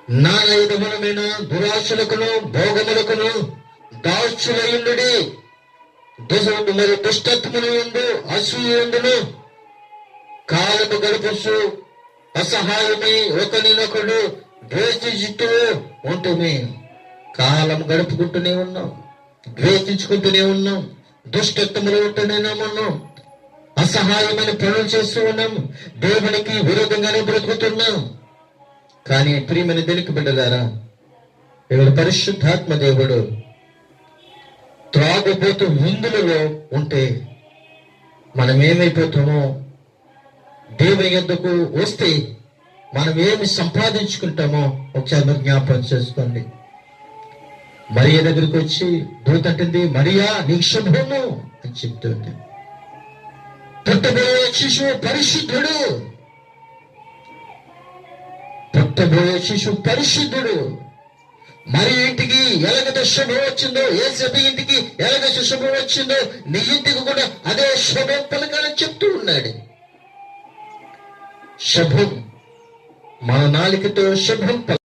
నానాయుధములమైన దురాశలకును భోగములకును దాసులయుండుడి. మరి దుష్టత్వమును ఎందు అసూయందును కాలము గడుపుచు అసహాయమై ఒకరినొకడు ద్వేషిస్తూ ఉంటుంది. కాలం గడుపుకుంటూనే ఉన్నాం, ద్వేషించుకుంటూనే ఉన్నాం, దుష్టత్వములు ఉంటూనే ఉన్నాం, అసహాయమైన పనులు చేస్తూ ఉన్నాం, దేవునికి విరోధంగానే బ్రతుకుతున్నాం. కానీ ప్రియమైన దేవునికి బిడ్డలారా, దేవుడు పరిశుద్ధాత్మ దేవుడు త్రాగుబోతు విందులలో ఉంటే మనం ఏమైపోతామో, దేవుని యొద్దకు వస్తే మనం ఏమి సంపాదించుకుంటామో ఒకసారి జ్ఞాపకం చేసుకోండి. మరియ దగ్గరికి వచ్చి దూత అంటుంది, మరియా నీకు శుభము అని చెప్తుంది. పుట్టబోయే శిశువు పరిశుద్ధుడు, పుట్టబోయే శిశువు పరిశుద్ధుడు. మరి ఇంటికి ఎలాగైతే శుభం వచ్చిందో, యేసయ్య ఇంటికి ఎలాగైతే శుభం వచ్చిందో నీ ఇంటికి కూడా అదే శుభం పలకాలని చెప్తూ ఉన్నాడు. శుభం మన నాలుకతో శుభం